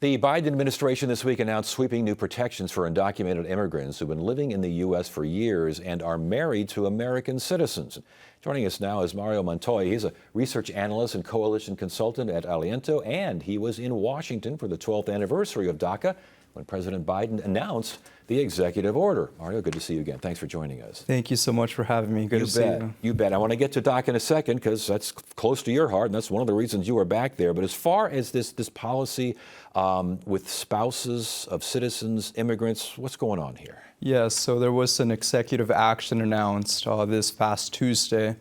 The Biden administration this week announced sweeping new protections for undocumented immigrants who've been living in the U.S. for years and are married to American citizens. Joining us now is Mario Montoya. He's a research analyst and coalition consultant at Aliento, and he was in Washington for the 12th anniversary of DACA when President Biden announced the executive order. Mario, good to see you again. Thanks for joining us. Thank you so much for having me. Good to see you. You bet. I want to get to DACA in a second because that's close to your heart, and that's one of the reasons you are back there. But as far as this policy with spouses of citizens, immigrants, what's going on here? Yes, so there was an executive action announced this past Tuesday.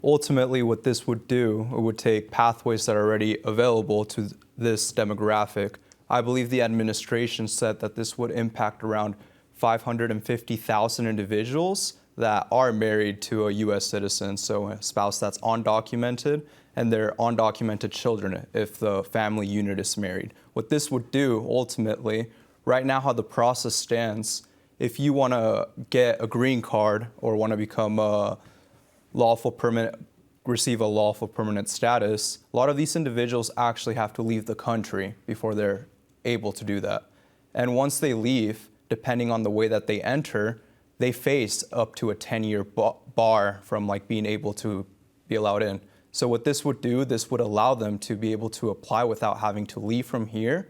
Ultimately, what this would do, it would take pathways that are already available to this demographic. I believe the administration said that this would impact around 550,000 individuals that are married to a U.S. citizen, so a spouse that's undocumented, and their undocumented children if the family unit is married. What this would do, ultimately, right now how the process stands, if you want to get a green card or want to become a receive a lawful permanent status, a lot of these individuals actually have to leave the country before they're able to do that. And once they leave, depending on the way that they enter, they face up to a 10-year bar from being able to be allowed in. So what this would do, this would allow them to be able to apply without having to leave from here,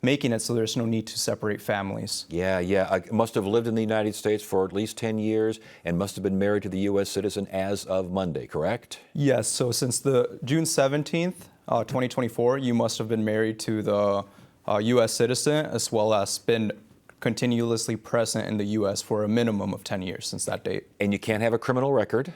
making it so there's no need to separate families. Yeah. I must have lived in the United States for at least 10 years and must have been married to the U.S. citizen as of Monday, correct? Yes, so since the June 17th, 2024, you must have been married to the U.S. citizen as well as been continuously present in the U.S. for a minimum of 10 years since that date. And you can't have a criminal record?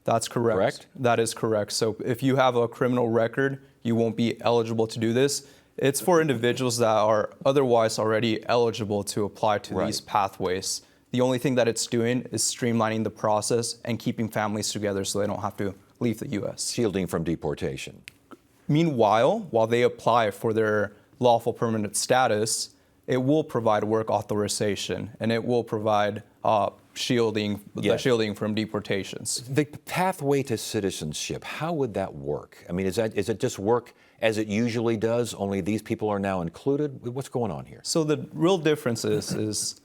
That's correct. Correct? That is correct. So if you have a criminal record, you won't be eligible to do this. It's for individuals that are otherwise already eligible to apply to these pathways. The only thing that it's doing is streamlining the process and keeping families together so they don't have to leave the U.S. Shielding from deportation. Meanwhile, while they apply for their lawful permanent status, it will provide work authorization and it will provide shielding from deportations. The pathway to citizenship, how would that work? I mean, is it just work as it usually does, only these people are now included? What's going on here? So the real difference is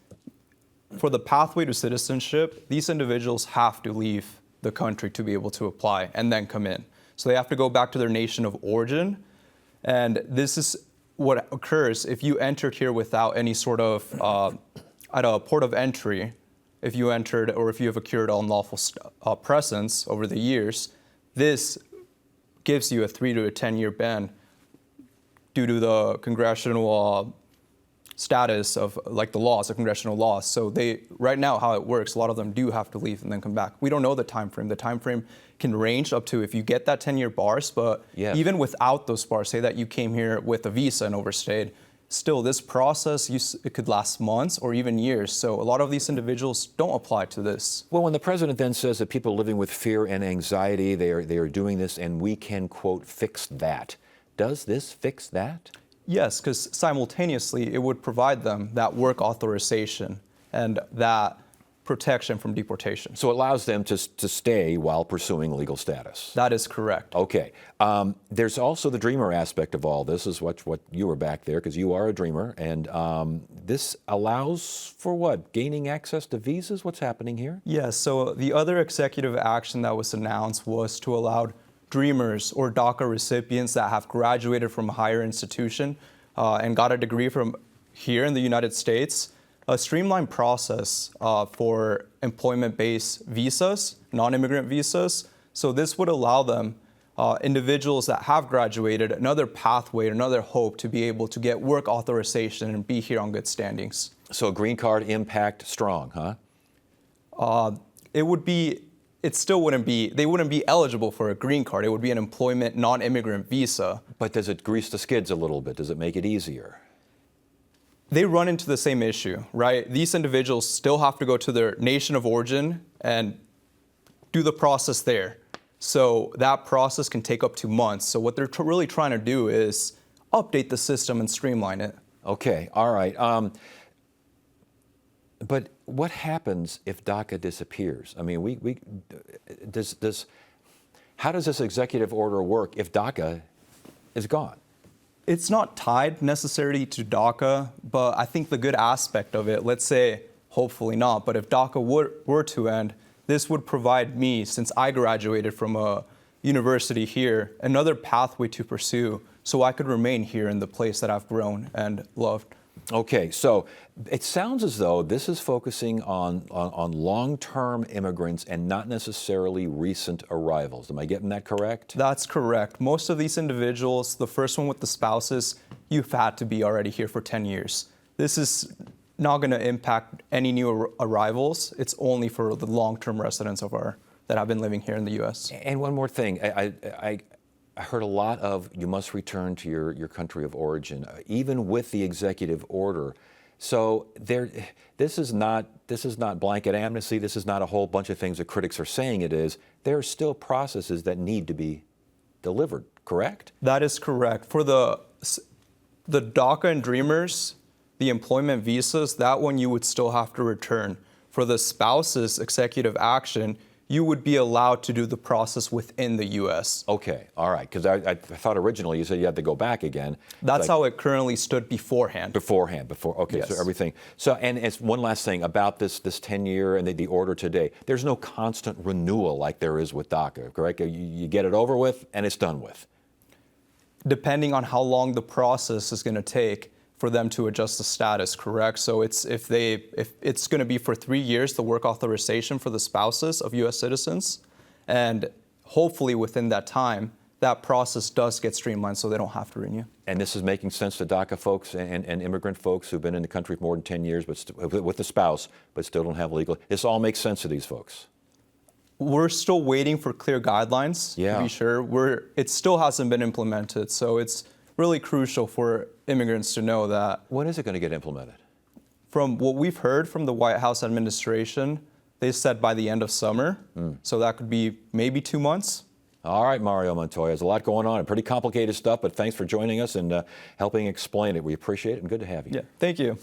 for the pathway to citizenship, these individuals have to leave the country to be able to apply and then come in. So they have to go back to their nation of origin. And this is what occurs if you entered here without any sort of, at a port of entry, if you entered or if you have accrued unlawful presence over the years, this gives you a 3 to 10 year ban due to the congressional status of the laws, the congressional laws. So right now how it works, a lot of them do have to leave and then come back. We don't know the time frame. The time frame can range up to, if you get that 10-year bars, but even without those bars, say that you came here with a visa and overstayed, still this process, it could last months or even years. So a lot of these individuals don't apply to this. Well, when the president then says that people living with fear and anxiety, they are doing this and we can, quote, fix that. Does this fix that? Yes, because simultaneously it would provide them that work authorization and that protection from deportation. So it allows them to stay while pursuing legal status. That is correct. Okay. There's also the dreamer aspect of all this, is what you were back there, because you are a dreamer. And this allows for what? Gaining access to visas? What's happening here? Yes, so the other executive action that was announced was to allow dreamers or DACA recipients that have graduated from a higher institution and got a degree from here in the United States, a streamlined process for employment-based visas, non-immigrant visas. So this would allow them, individuals that have graduated, another pathway, another hope to be able to get work authorization and be here on good standings. So green card impact strong, huh? They wouldn't be eligible for a green card. It would be an employment non-immigrant visa. But does it grease the skids a little bit? Does it make it easier? They run into the same issue, right? These individuals still have to go to their nation of origin and do the process there. So that process can take up to months. So what they're really trying to do is update the system and streamline it. Okay, all right. But what happens if DACA disappears? I mean, how does this executive order work if DACA is gone? It's not tied necessarily to DACA, but I think the good aspect of it, let's say, hopefully not, but if DACA were to end, this would provide me, since I graduated from a university here, another pathway to pursue so I could remain here in the place that I've grown and loved. Okay, so it sounds as though this is focusing on long-term immigrants and not necessarily recent arrivals. Am I getting that correct? That's correct. Most of these individuals, the first one with the spouses, you've had to be already here for 10 years. This is not going to impact any new arrivals. It's only for the long-term residents that have been living here in the U.S. And one more thing, I heard a lot of you must return to your country of origin, even with the executive order. So this is not blanket amnesty. This is not a whole bunch of things that critics are saying it is. There are still processes that need to be delivered, correct? That is correct. For the DACA and Dreamers, the employment visas, that one you would still have to return. For the spouses executive action, you would be allowed to do the process within the U.S. Okay, all right, because I thought originally you said you had to go back again. That's how it currently stood beforehand. Okay, Yes. So everything. So, and it's one last thing about this 10-year and the order today. There's no constant renewal like there is with DACA, correct? You get it over with and it's done with. Depending on how long the process is going to take for them to adjust the status, correct? So if it's going to be for 3 years, the work authorization for the spouses of U.S. citizens, and hopefully within that time, that process does get streamlined so they don't have to renew. And this is making sense to DACA folks and immigrant folks who've been in the country for more than 10 years, but with a spouse, but still don't have legal. This all makes sense to these folks. We're still waiting for clear guidelines, to be sure. It still hasn't been implemented, so it's really crucial for immigrants to know that. When is it going to get implemented? From what we've heard from the White House administration, they said by the end of summer, so that could be maybe 2 months. All right, Mario Montoya, there's a lot going on and pretty complicated stuff, but thanks for joining us and helping explain it. We appreciate it and good to have you. Yeah, thank you.